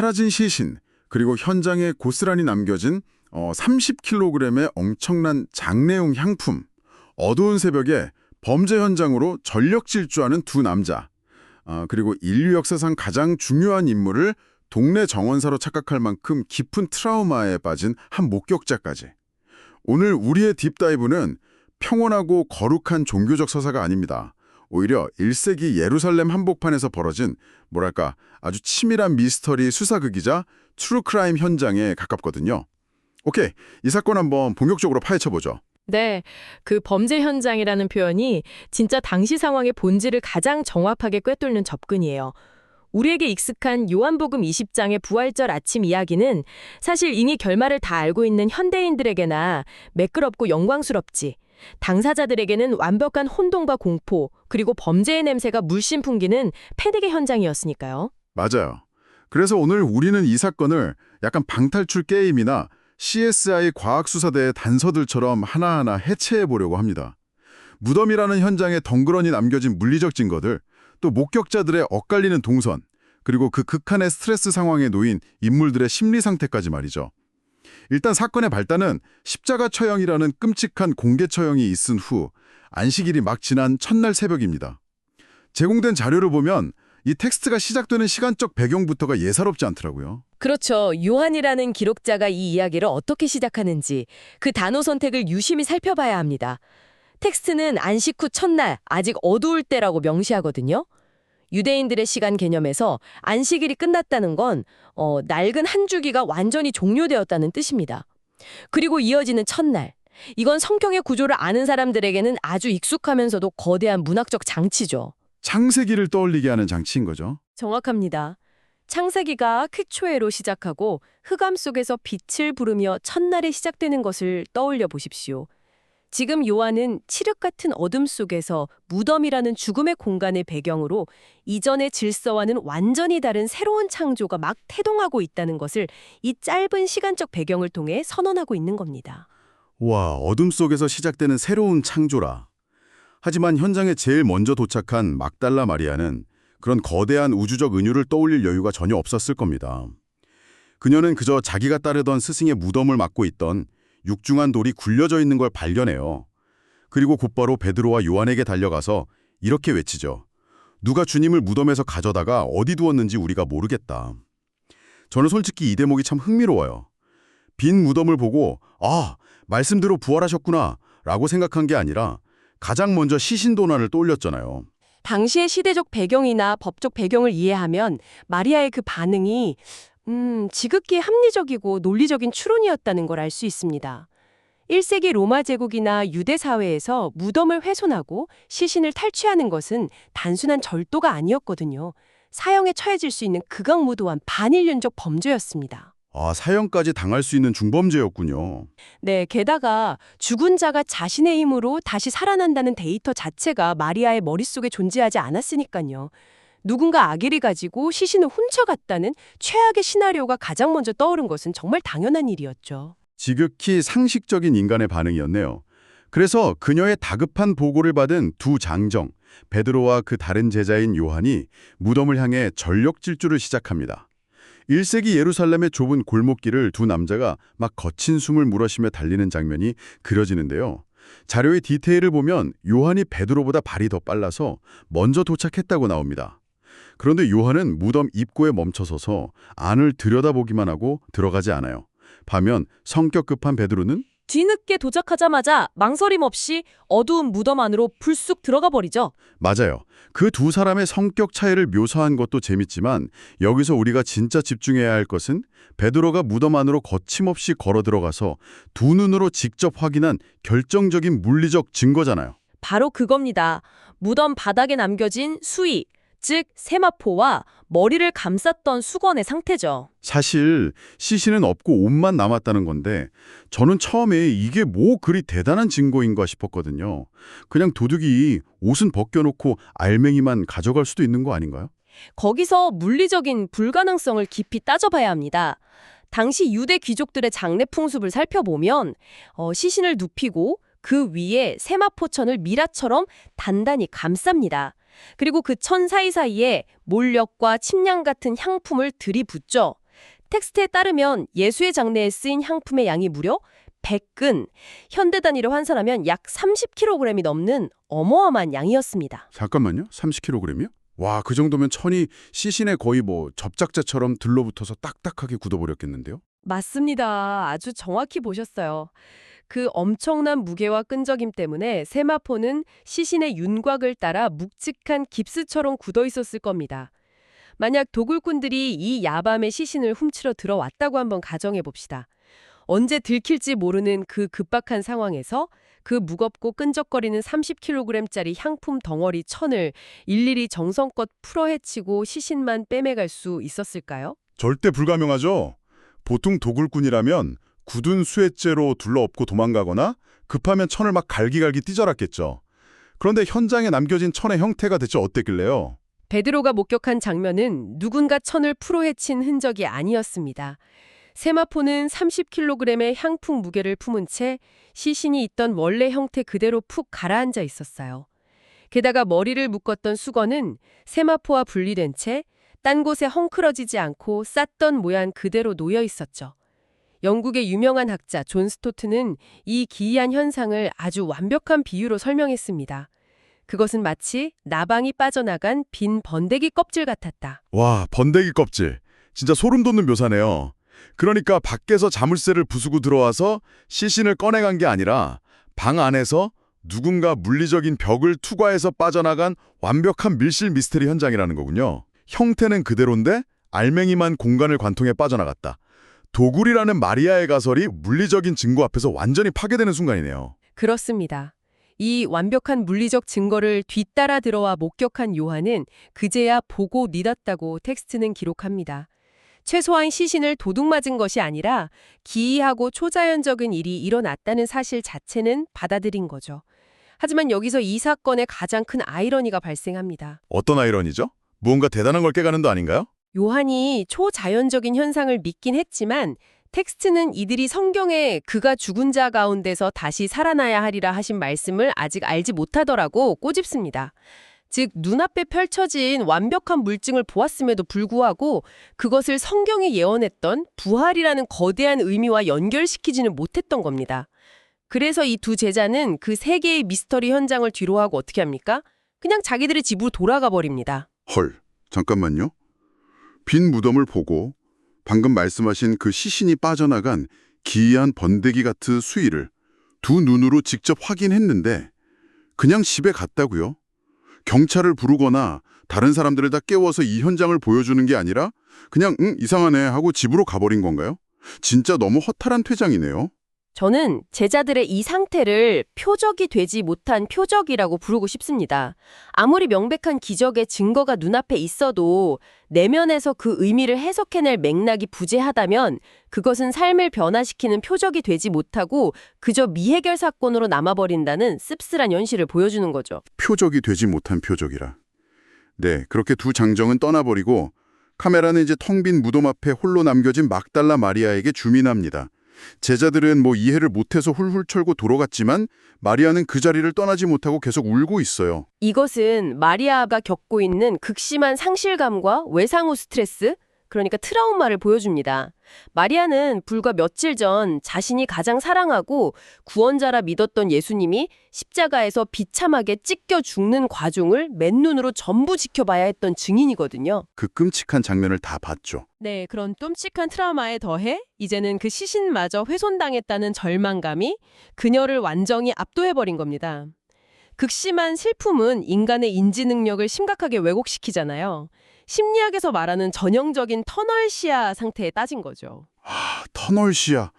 사라진 시신, 그리고 현장에 고스란히 남겨진 30kg의 엄청난 장내용 향품, 어두운 새벽에 범죄 현장으로 전력 질주하는 두 남자, 그리고 인류 역사상 가장 중요한 인물을 동네 정원사로 착각할 만큼 깊은 트라우마에 빠진 한 목격자까지. 오늘 우리의 딥다이브는 평온하고 거룩한 종교적 서사가 아닙니다. 오히려 1세기 예루살렘 한복판에서 벌어진 뭐랄까 아주 치밀한 미스터리 수사극이자 트루크라임 현장에 가깝거든요. 오케이, 이 사건 한번 본격적으로 파헤쳐보죠. 네, 그 범죄 현장이라는 표현이 진짜 당시 상황의 본질을 가장 정확하게 꿰뚫는 접근이에요. 우리에게 익숙한 요한복음 20장의 부활절 아침 이야기는 사실 이미 결말을 다 알고 있는 현대인들에게나 매끄럽고 영광스럽지, 당사자들에게는 완벽한 혼돈과 공포, 그리고 범죄의 냄새가 물씬 풍기는 패닉의 현장이었으니까요. 맞아요. 그래서 오늘 우리는 이 사건을 약간 방탈출 게임이나 CSI 과학수사대의 단서들처럼 하나하나 해체해보려고 합니다. 무덤이라는 현장에 덩그러니 남겨진 물리적 증거들, 또 목격자들의 엇갈리는 동선, 그리고 그 극한의 스트레스 상황에 놓인 인물들의 심리 상태까지 말이죠. 일단 사건의 발단은 십자가 처형이라는 끔찍한 공개 처형이 있은 후 안식일이 막 지난 첫날 새벽입니다. 제공된 자료를 보면 이 텍스트가 시작되는 시간적 배경부터가 예사롭지 않더라고요. 그렇죠. 요한이라는 기록자가 이 이야기를 어떻게 시작하는지 그 단어 선택을 유심히 살펴봐야 합니다. 텍스트는 안식 후 첫날, 아직 어두울 때라고 명시하거든요. 유대인들의 시간 개념에서 안식일이 끝났다는 건 낡은 한 주기가 완전히 종료되었다는 뜻입니다. 그리고 이어지는 첫날. 이건 성경의 구조를 아는 사람들에게는 아주 익숙하면서도 거대한 문학적 장치죠. 창세기를 떠올리게 하는 장치인 거죠. 정확합니다. 창세기가 쾌초에로 시작하고 흑암 속에서 빛을 부르며 첫날에 시작되는 것을 떠올려 보십시오. 지금 요한은 칠흑 같은 어둠 속에서 무덤이라는 죽음의 공간을 배경으로 이전의 질서와는 완전히 다른 새로운 창조가 막 태동하고 있다는 것을 이 짧은 시간적 배경을 통해 선언하고 있는 겁니다. 와, 어둠 속에서 시작되는 새로운 창조라. 하지만 현장에 제일 먼저 도착한 막달라 마리아는 그런 거대한 우주적 은유를 떠올릴 여유가 전혀 없었을 겁니다. 그녀는 그저 자기가 따르던 스승의 무덤을 맡고 있던 육중한 돌이 굴려져 있는 걸 발견해요. 그리고 곧바로 베드로와 요한에게 달려가서 이렇게 외치죠. 누가 주님을 무덤에서 가져다가 어디 두었는지 우리가 모르겠다. 저는 솔직히 이 대목이 참 흥미로워요. 빈 무덤을 보고 말씀대로 부활하셨구나 라고 생각한 게 아니라 가장 먼저 시신도난을 떠올렸잖아요. 당시의 시대적 배경이나 법적 배경을 이해하면 마리아의 그 반응이 지극히 합리적이고 논리적인 추론이었다는 걸 알 수 있습니다. 1세기 로마 제국이나 유대 사회에서 무덤을 훼손하고 시신을 탈취하는 것은 단순한 절도가 아니었거든요. 사형에 처해질 수 있는 극악무도한 반인륜적 범죄였습니다. 사형까지 당할 수 있는 중범죄였군요. 네, 게다가 죽은 자가 자신의 힘으로 다시 살아난다는 데이터 자체가 마리아의 머릿속에 존재하지 않았으니까요. 누군가 악의를 가지고 시신을 훔쳐갔다는 최악의 시나리오가 가장 먼저 떠오른 것은 정말 당연한 일이었죠. 지극히 상식적인 인간의 반응이었네요. 그래서 그녀의 다급한 보고를 받은 두 장정, 베드로와 그 다른 제자인 요한이 무덤을 향해 전력 질주를 시작합니다. 1세기 예루살렘의 좁은 골목길을 두 남자가 막 거친 숨을 물어쉬며 달리는 장면이 그려지는데요. 자료의 디테일을 보면 요한이 베드로보다 발이 더 빨라서 먼저 도착했다고 나옵니다. 그런데 요한은 무덤 입구에 멈춰서서 안을 들여다보기만 하고 들어가지 않아요. 반면 성격 급한 베드로는 뒤늦게 도착하자마자 망설임 없이 어두운 무덤 안으로 불쑥 들어가 버리죠. 맞아요. 그 두 사람의 성격 차이를 묘사한 것도 재밌지만 여기서 우리가 진짜 집중해야 할 것은 베드로가 무덤 안으로 거침없이 걸어 들어가서 두 눈으로 직접 확인한 결정적인 물리적 증거잖아요. 바로 그겁니다. 무덤 바닥에 남겨진 수의, 즉 세마포와 머리를 감쌌던 수건의 상태죠. 사실 시신은 없고 옷만 남았다는 건데 저는 처음에 이게 뭐 그리 대단한 증거인가 싶었거든요. 그냥 도둑이 옷은 벗겨놓고 알맹이만 가져갈 수도 있는 거 아닌가요? 거기서 물리적인 불가능성을 깊이 따져봐야 합니다. 당시 유대 귀족들의 장례 풍습을 살펴보면 시신을 눕히고 그 위에 세마포천을 미라처럼 단단히 감쌉니다. 그리고 그 천 사이사이에 몰력과 침향 같은 향품을 들이붓죠. 텍스트에 따르면 예수의 장례에 쓰인 향품의 양이 무려 100근, 현대 단위로 환산하면 약 30kg이 넘는 어마어마한 양이었습니다. 잠깐만요. 30kg이요? 와, 그 정도면 천이 시신에 거의 뭐 접착제처럼 들러붙어서 딱딱하게 굳어버렸겠는데요? 맞습니다. 아주 정확히 보셨어요. 그 엄청난 무게와 끈적임 때문에 세마포는 시신의 윤곽을 따라 묵직한 깁스처럼 굳어 있었을 겁니다. 만약 도굴꾼들이 이 야밤에 시신을 훔치러 들어왔다고 한번 가정해 봅시다. 언제 들킬지 모르는 그 급박한 상황에서 그 무겁고 끈적거리는 30kg짜리 향품 덩어리 천을 일일이 정성껏 풀어헤치고 시신만 빼매갈 수 있었을까요? 절대 불가능하죠. 보통 도굴꾼이라면 굳은 수액제로 둘러엎고 도망가거나 급하면 천을 막 갈기갈기 찢어놨겠죠. 그런데 현장에 남겨진 천의 형태가 대체 어땠길래요? 베드로가 목격한 장면은 누군가 천을 풀어헤친 흔적이 아니었습니다. 세마포는 30kg의 향품 무게를 품은 채 시신이 있던 원래 형태 그대로 푹 가라앉아 있었어요. 게다가 머리를 묶었던 수건은 세마포와 분리된 채 딴 곳에 헝클어지지 않고 쌌던 모양 그대로 놓여 있었죠. 영국의 유명한 학자 존 스토트는 이 기이한 현상을 아주 완벽한 비유로 설명했습니다. 그것은 마치 나방이 빠져나간 빈 번데기 껍질 같았다. 와, 번데기 껍질. 진짜 소름 돋는 묘사네요. 그러니까 밖에서 자물쇠를 부수고 들어와서 시신을 꺼내간 게 아니라 방 안에서 누군가 물리적인 벽을 투과해서 빠져나간 완벽한 밀실 미스테리 현장이라는 거군요. 형태는 그대로인데 알맹이만 공간을 관통해 빠져나갔다. 도굴이라는 마리아의 가설이 물리적인 증거 앞에서 완전히 파괴되는 순간이네요. 그렇습니다. 이 완벽한 물리적 증거를 뒤따라 들어와 목격한 요한은 그제야 보고 믿었다고 텍스트는 기록합니다. 최소한 시신을 도둑맞은 것이 아니라 기이하고 초자연적인 일이 일어났다는 사실 자체는 받아들인 거죠. 하지만 여기서 이 사건의 가장 큰 아이러니가 발생합니다. 어떤 아이러니죠? 무언가 대단한 걸 깨가는 도 아닌가요? 요한이 초자연적인 현상을 믿긴 했지만 텍스트는 이들이 성경에 그가 죽은 자 가운데서 다시 살아나야 하리라 하신 말씀을 아직 알지 못하더라고 꼬집습니다. 즉 눈앞에 펼쳐진 완벽한 물증을 보았음에도 불구하고 그것을 성경이 예언했던 부활이라는 거대한 의미와 연결시키지는 못했던 겁니다. 그래서 이 두 제자는 그 세 개의 미스터리 현장을 뒤로하고 어떻게 합니까? 그냥 자기들의 집으로 돌아가 버립니다. 헐, 잠깐만요. 빈 무덤을 보고 방금 말씀하신 그 시신이 빠져나간 기이한 번데기 같은 수위를 두 눈으로 직접 확인했는데 그냥 집에 갔다고요? 경찰을 부르거나 다른 사람들을 다 깨워서 이 현장을 보여주는 게 아니라 그냥 이상하네 하고 집으로 가버린 건가요? 진짜 너무 허탈한 퇴장이네요. 저는 제자들의 이 상태를 표적이 되지 못한 표적이라고 부르고 싶습니다. 아무리 명백한 기적의 증거가 눈앞에 있어도 내면에서 그 의미를 해석해낼 맥락이 부재하다면 그것은 삶을 변화시키는 표적이 되지 못하고 그저 미해결 사건으로 남아버린다는 씁쓸한 현실을 보여주는 거죠. 표적이 되지 못한 표적이라. 네, 그렇게 두 장정은 떠나버리고 카메라는 이제 텅 빈 무덤 앞에 홀로 남겨진 막달라 마리아에게 주민합니다. 제자들은 뭐 이해를 못해서 훌훌 털고 돌아갔지만 마리아는 그 자리를 떠나지 못하고 계속 울고 있어요. 이것은 마리아가 겪고 있는 극심한 상실감과 외상 후 스트레스, 그러니까 트라우마를 보여줍니다. 마리아는 불과 며칠 전 자신이 가장 사랑하고 구원자라 믿었던 예수님이 십자가에서 비참하게 찢겨 죽는 과정을 맨눈으로 전부 지켜봐야 했던 증인이거든요. 그 끔찍한 장면을 다 봤죠. 네, 그런 끔찍한 트라우마에 더해 이제는 그 시신마저 훼손당했다는 절망감이 그녀를 완전히 압도해버린 겁니다. 극심한 슬픔은 인간의 인지 능력을 심각하게 왜곡시키잖아요. 심리학에서 말하는 전형적인 터널 시야 상태에 따진 거죠. 터널 시야.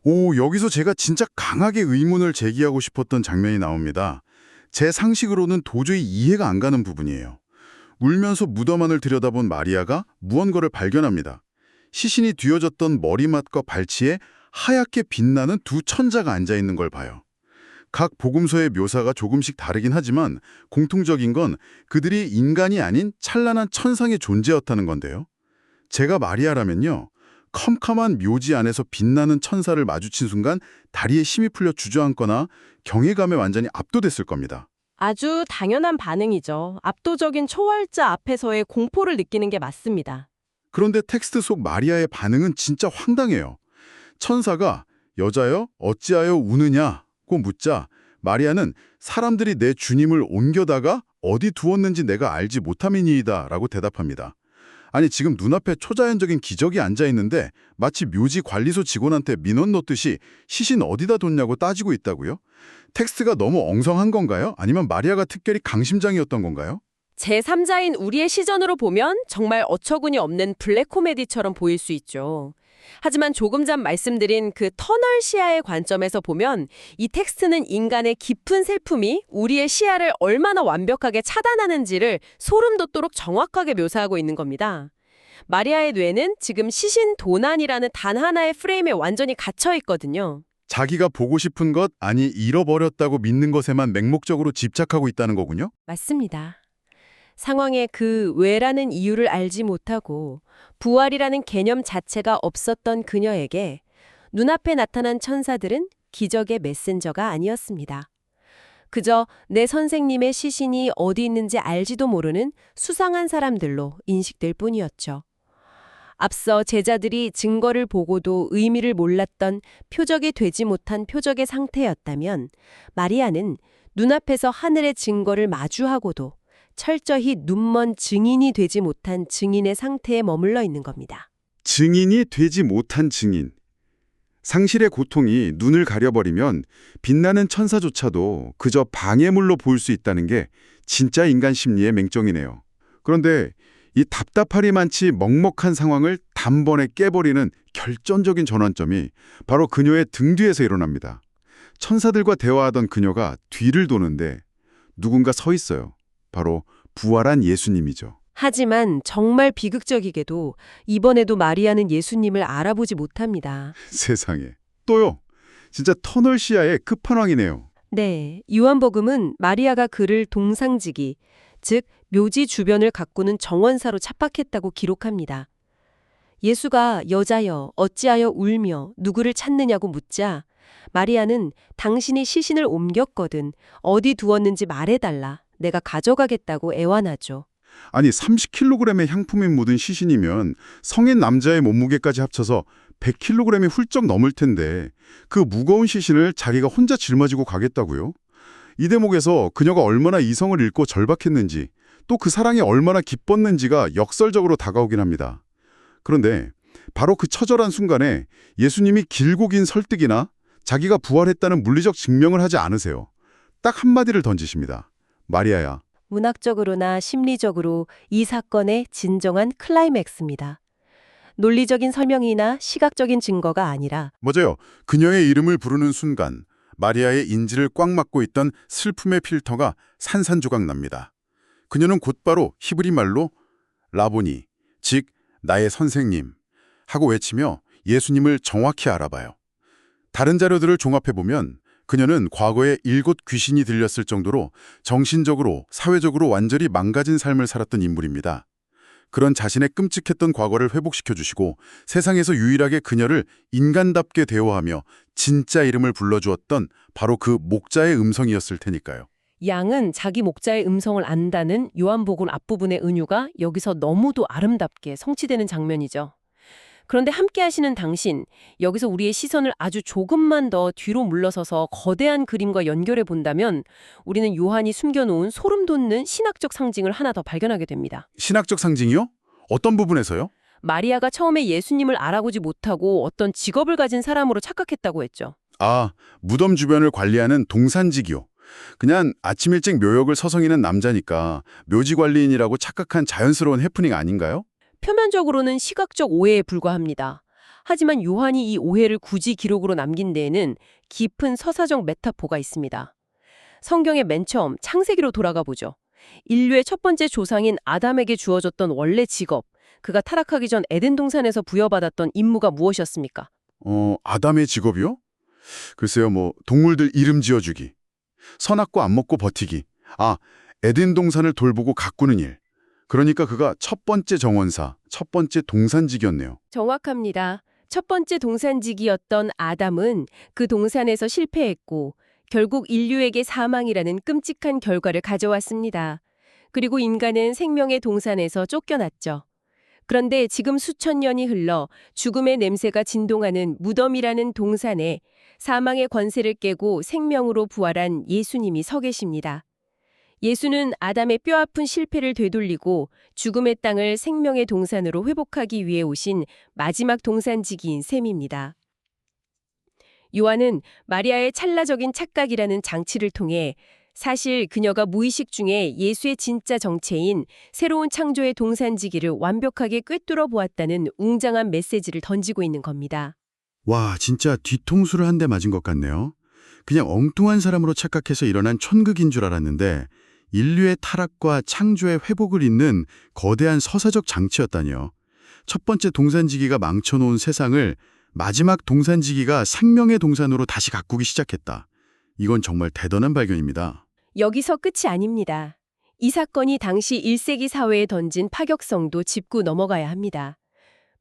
오, 여기서 제가 진짜 강하게 의문을 제기하고 싶었던 장면이 나옵니다. 제 상식으로는 도저히 이해가 안 가는 부분이에요. 울면서 무덤 안을 들여다본 마리아가 무언가를 발견합니다. 시신이 뒤어졌던 머리맡과 발치에 하얗게 빛나는 두 천자가 앉아있는 걸 봐요. 각 복음서의 묘사가 조금씩 다르긴 하지만 공통적인 건 그들이 인간이 아닌 찬란한 천상의 존재였다는 건데요. 제가 마리아라면요. 컴컴한 묘지 안에서 빛나는 천사를 마주친 순간 다리에 힘이 풀려 주저앉거나 경외감에 완전히 압도됐을 겁니다. 아주 당연한 반응이죠. 압도적인 초월자 앞에서의 공포를 느끼는 게 맞습니다. 그런데 텍스트 속 마리아의 반응은 진짜 황당해요. 천사가 여자여 어찌하여 우느냐고 묻자 마리아는 사람들이 내 주님을 옮겨다가 어디 두었는지 내가 알지 못함이니이다 라고 대답합니다. 아니 지금 눈앞에 초자연적인 기적이 앉아있는데 마치 묘지 관리소 직원한테 민원 넣듯이 시신 어디다 뒀냐고 따지고 있다고요? 텍스트가 너무 엉성한 건가요? 아니면 마리아가 특별히 강심장이었던 건가요? 제3자인 우리의 시선으로 보면 정말 어처구니 없는 블랙 코미디처럼 보일 수 있죠. 하지만 조금 전 말씀드린 그 터널 시야의 관점에서 보면 이 텍스트는 인간의 깊은 슬픔이 우리의 시야를 얼마나 완벽하게 차단하는지를 소름 돋도록 정확하게 묘사하고 있는 겁니다. 마리아의 뇌는 지금 시신 도난이라는 단 하나의 프레임에 완전히 갇혀 있거든요. 자기가 보고 싶은 것, 아니 잃어버렸다고 믿는 것에만 맹목적으로 집착하고 있다는 거군요? 맞습니다. 상황의 그 왜라는 이유를 알지 못하고 부활이라는 개념 자체가 없었던 그녀에게 눈앞에 나타난 천사들은 기적의 메신저가 아니었습니다. 그저 내 선생님의 시신이 어디 있는지 알지도 모르는 수상한 사람들로 인식될 뿐이었죠. 앞서 제자들이 증거를 보고도 의미를 몰랐던 표적이 되지 못한 표적의 상태였다면 마리아는 눈앞에서 하늘의 증거를 마주하고도 철저히 눈먼 증인이 되지 못한 증인의 상태에 머물러 있는 겁니다. 증인이 되지 못한 증인. 상실의 고통이 눈을 가려버리면 빛나는 천사조차도 그저 방해물로 보일 수 있다는 게 진짜 인간 심리의 맹점이네요. 그런데 이 답답하리 많지 먹먹한 상황을 단번에 깨버리는 결정적인 전환점이 바로 그녀의 등 뒤에서 일어납니다. 천사들과 대화하던 그녀가 뒤를 도는데 누군가 서 있어요. 바로 부활한 예수님이죠. 하지만 정말 비극적이게도 이번에도 마리아는 예수님을 알아보지 못합니다. 세상에. 또요. 진짜 터널 시야의 끝판왕이네요. 네, 요한복음은 마리아가 그를 동상지기, 즉 묘지 주변을 가꾸는 정원사로 착박했다고 기록합니다. 예수가 여자여 어찌하여 울며 누구를 찾느냐고 묻자 마리아는 당신이 시신을 옮겼거든 어디 두었는지 말해달라 내가 가져가겠다고 애원하죠. 아니 30kg의 향품이 묻은 시신이면 성인 남자의 몸무게까지 합쳐서 100kg이 훌쩍 넘을 텐데 그 무거운 시신을 자기가 혼자 짊어지고 가겠다고요? 이 대목에서 그녀가 얼마나 이성을 잃고 절박했는지 또 그 사랑이 얼마나 기뻤는지가 역설적으로 다가오긴 합니다. 그런데 바로 그 처절한 순간에 예수님이 길고 긴 설득이나 자기가 부활했다는 물리적 증명을 하지 않으세요. 딱 한마디를 던지십니다. 마리아야. 문학적으로나 심리적으로 이 사건의 진정한 클라이맥스입니다. 논리적인 설명이나 시각적인 증거가 아니라 맞아요. 그녀의 이름을 부르는 순간 마리아의 인지를 꽉 막고 있던 슬픔의 필터가 산산조각 납니다. 그녀는 곧바로 히브리 말로 라보니, 즉 나의 선생님 하고 외치며 예수님을 정확히 알아봐요. 다른 자료들을 종합해보면 그녀는 과거에 7 귀신이 들렸을 정도로 정신적으로, 사회적으로 완전히 망가진 삶을 살았던 인물입니다. 그런 자신의 끔찍했던 과거를 회복시켜주시고 세상에서 유일하게 그녀를 인간답게 대화하며 진짜 이름을 불러주었던 바로 그 목자의 음성이었을 테니까요. 양은 자기 목자의 음성을 안다는 요한복음 앞부분의 은유가 여기서 너무도 아름답게 성취되는 장면이죠. 그런데 함께 하시는 당신, 여기서 우리의 시선을 아주 조금만 더 뒤로 물러서서 거대한 그림과 연결해 본다면 우리는 요한이 숨겨놓은 소름 돋는 신학적 상징을 하나 더 발견하게 됩니다. 신학적 상징이요? 어떤 부분에서요? 마리아가 처음에 예수님을 알아보지 못하고 어떤 직업을 가진 사람으로 착각했다고 했죠. 아, 무덤 주변을 관리하는 동산직이요. 그냥 아침 일찍 묘역을 서성이는 남자니까 묘지 관리인이라고 착각한 자연스러운 해프닝 아닌가요? 표면적으로는 시각적 오해에 불과합니다. 하지만 요한이 이 오해를 굳이 기록으로 남긴 데에는 깊은 서사적 메타포가 있습니다. 성경의 맨 처음 창세기로 돌아가 보죠. 인류의 첫 번째 조상인 아담에게 주어졌던 원래 직업, 그가 타락하기 전 에덴 동산에서 부여받았던 임무가 무엇이었습니까? 아담의 직업이요? 글쎄요, 동물들 이름 지어주기, 선악과 안 먹고 버티기, 에덴 동산을 돌보고 가꾸는 일. 그러니까 그가 첫 번째 정원사, 첫 번째 동산직이었네요. 정확합니다. 첫 번째 동산직이었던 아담은 그 동산에서 실패했고 결국 인류에게 사망이라는 끔찍한 결과를 가져왔습니다. 그리고 인간은 생명의 동산에서 쫓겨났죠. 그런데 지금 수천 년이 흘러 죽음의 냄새가 진동하는 무덤이라는 동산에 사망의 권세를 깨고 생명으로 부활한 예수님이 서 계십니다. 예수는 아담의 뼈아픈 실패를 되돌리고 죽음의 땅을 생명의 동산으로 회복하기 위해 오신 마지막 동산지기인 셈입니다. 요한은 마리아의 찰나적인 착각이라는 장치를 통해 사실 그녀가 무의식 중에 예수의 진짜 정체인 새로운 창조의 동산지기를 완벽하게 꿰뚫어 보았다는 웅장한 메시지를 던지고 있는 겁니다. 와, 진짜 뒤통수를 한 대 맞은 것 같네요. 그냥 엉뚱한 사람으로 착각해서 일어난 천극인 줄 알았는데 인류의 타락과 창조의 회복을 잇는 거대한 서사적 장치였다니요. 첫 번째 동산지기가 망쳐놓은 세상을 마지막 동산지기가 생명의 동산으로 다시 가꾸기 시작했다. 이건 정말 대단한 발견입니다. 여기서 끝이 아닙니다. 이 사건이 당시 1세기 사회에 던진 파격성도 짚고 넘어가야 합니다.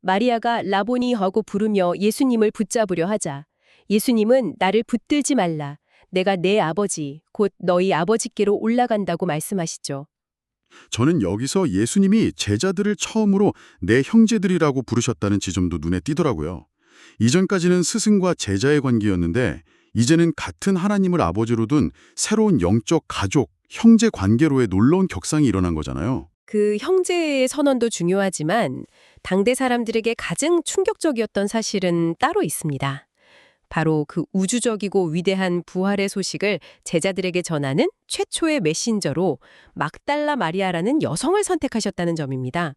마리아가 라보니 하고 부르며 예수님을 붙잡으려 하자 예수님은 나를 붙들지 말라. 내가 내 아버지, 곧 너희 아버지께로 올라간다고 말씀하시죠. 저는 여기서 예수님이 제자들을 처음으로 내 형제들이라고 부르셨다는 지점도 눈에 띄더라고요. 이전까지는 스승과 제자의 관계였는데 이제는 같은 하나님을 아버지로 둔 새로운 영적 가족, 형제 관계로의 놀라운 격상이 일어난 거잖아요. 그 형제의 선언도 중요하지만 당대 사람들에게 가장 충격적이었던 사실은 따로 있습니다. 바로 그 우주적이고 위대한 부활의 소식을 제자들에게 전하는 최초의 메신저로 막달라 마리아라는 여성을 선택하셨다는 점입니다.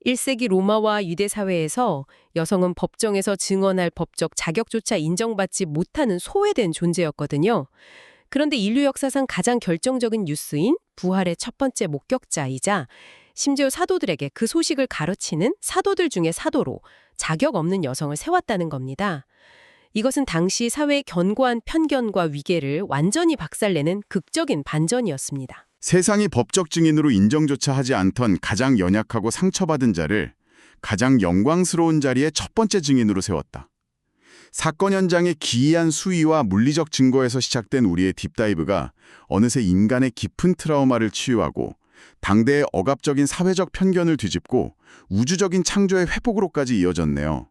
1세기 로마와 유대 사회에서 여성은 법정에서 증언할 법적 자격조차 인정받지 못하는 소외된 존재였거든요. 그런데 인류 역사상 가장 결정적인 뉴스인 부활의 첫 번째 목격자이자 심지어 사도들에게 그 소식을 가르치는 사도들 중에 사도로 자격 없는 여성을 세웠다는 겁니다. 이것은 당시 사회의 견고한 편견과 위계를 완전히 박살내는 극적인 반전이었습니다. 세상이 법적 증인으로 인정조차 하지 않던 가장 연약하고 상처받은 자를 가장 영광스러운 자리에 첫 번째 증인으로 세웠다. 사건 현장의 기이한 수위와 물리적 증거에서 시작된 우리의 딥다이브가 어느새 인간의 깊은 트라우마를 치유하고 당대의 억압적인 사회적 편견을 뒤집고 우주적인 창조의 회복으로까지 이어졌네요.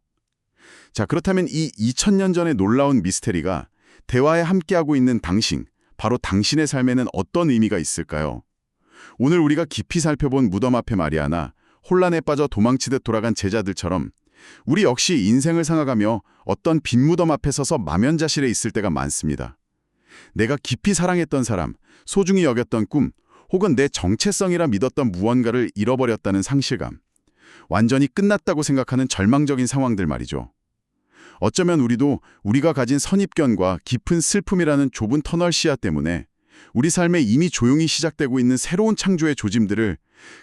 자, 그렇다면 이 2000년 전의 놀라운 미스테리가 대화에 함께하고 있는 당신, 바로 당신의 삶에는 어떤 의미가 있을까요? 오늘 우리가 깊이 살펴본 무덤 앞의 마리아나 혼란에 빠져 도망치듯 돌아간 제자들처럼 우리 역시 인생을 살아가며 어떤 빈 무덤 앞에 서서 망연자실해 있을 때가 많습니다. 내가 깊이 사랑했던 사람, 소중히 여겼던 꿈, 혹은 내 정체성이라 믿었던 무언가를 잃어버렸다는 상실감, 완전히 끝났다고 생각하는 절망적인 상황들 말이죠. 어쩌면 우리도 우리가 가진 선입견과 깊은 슬픔이라는 좁은 터널 시야 때문에 우리 삶에 이미 조용히 시작되고 있는 새로운 창조의 조짐들을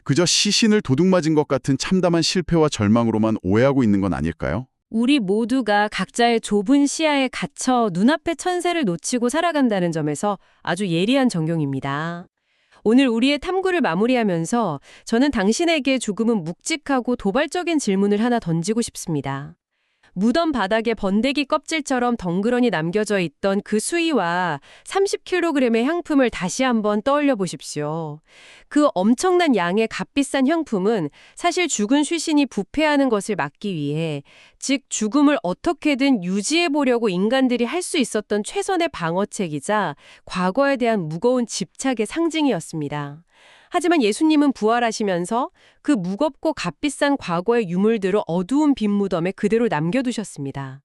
그저 시신을 도둑맞은 것 같은 참담한 실패와 절망으로만 오해하고 있는 건 아닐까요? 우리 모두가 각자의 좁은 시야에 갇혀 눈앞의 천세를 놓치고 살아간다는 점에서 아주 예리한 적용입니다. 오늘 우리의 탐구를 마무리하면서 저는 당신에게 조금은 묵직하고 도발적인 질문을 하나 던지고 싶습니다. 무덤 바닥에 번데기 껍질처럼 덩그러니 남겨져 있던 그 수의와 30kg의 향품을 다시 한번 떠올려 보십시오. 그 엄청난 양의 값비싼 향품은 사실 죽은 시신이 부패하는 것을 막기 위해, 즉 죽음을 어떻게든 유지해 보려고 인간들이 할 수 있었던 최선의 방어책이자 과거에 대한 무거운 집착의 상징이었습니다. 하지만 예수님은 부활하시면서 그 무겁고 값비싼 과거의 유물들을 어두운 빈 무덤에 그대로 남겨두셨습니다.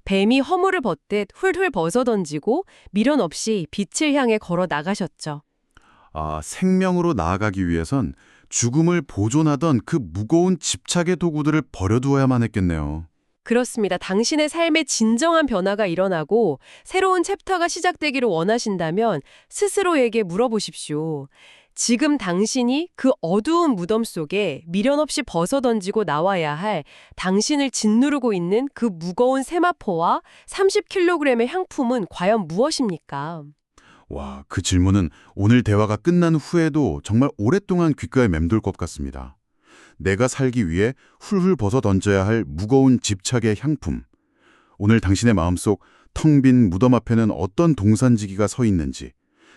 뱀이 허물을 벗듯 훌훌 벗어던지고 미련 없이 빛을 향해 걸어 나가셨죠. 생명으로 나아가기 위해선 죽음을 보존하던 그 무거운 집착의 도구들을 버려두어야만 했겠네요. 그렇습니다. 당신의 삶에 진정한 변화가 일어나고 새로운 챕터가 시작되기를 원하신다면 스스로에게 물어보십시오. 지금 당신이 그 어두운 무덤 속에 미련 없이 벗어던지고 나와야 할 당신을 짓누르고 있는 그 무거운 세마포와 30kg의 향품은 과연 무엇입니까? 와, 그 질문은 오늘 대화가 끝난 후에도 정말 오랫동안 귓가에 맴돌 것 같습니다. 내가 살기 위해 훌훌 벗어던져야 할 무거운 집착의 향품. 오늘 당신의 마음속 텅 빈 무덤 앞에는 어떤 동산지기가 서 있는지,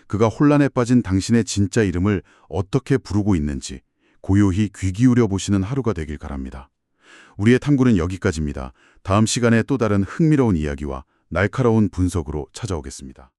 그가 혼란에 빠진 당신의 진짜 이름을 어떻게 부르고 있는지, 고요히 귀 기울여 보시는 하루가 되길 바랍니다. 우리의 탐구는 여기까지입니다. 다음 시간에 또 다른 흥미로운 이야기와 날카로운 분석으로 찾아오겠습니다.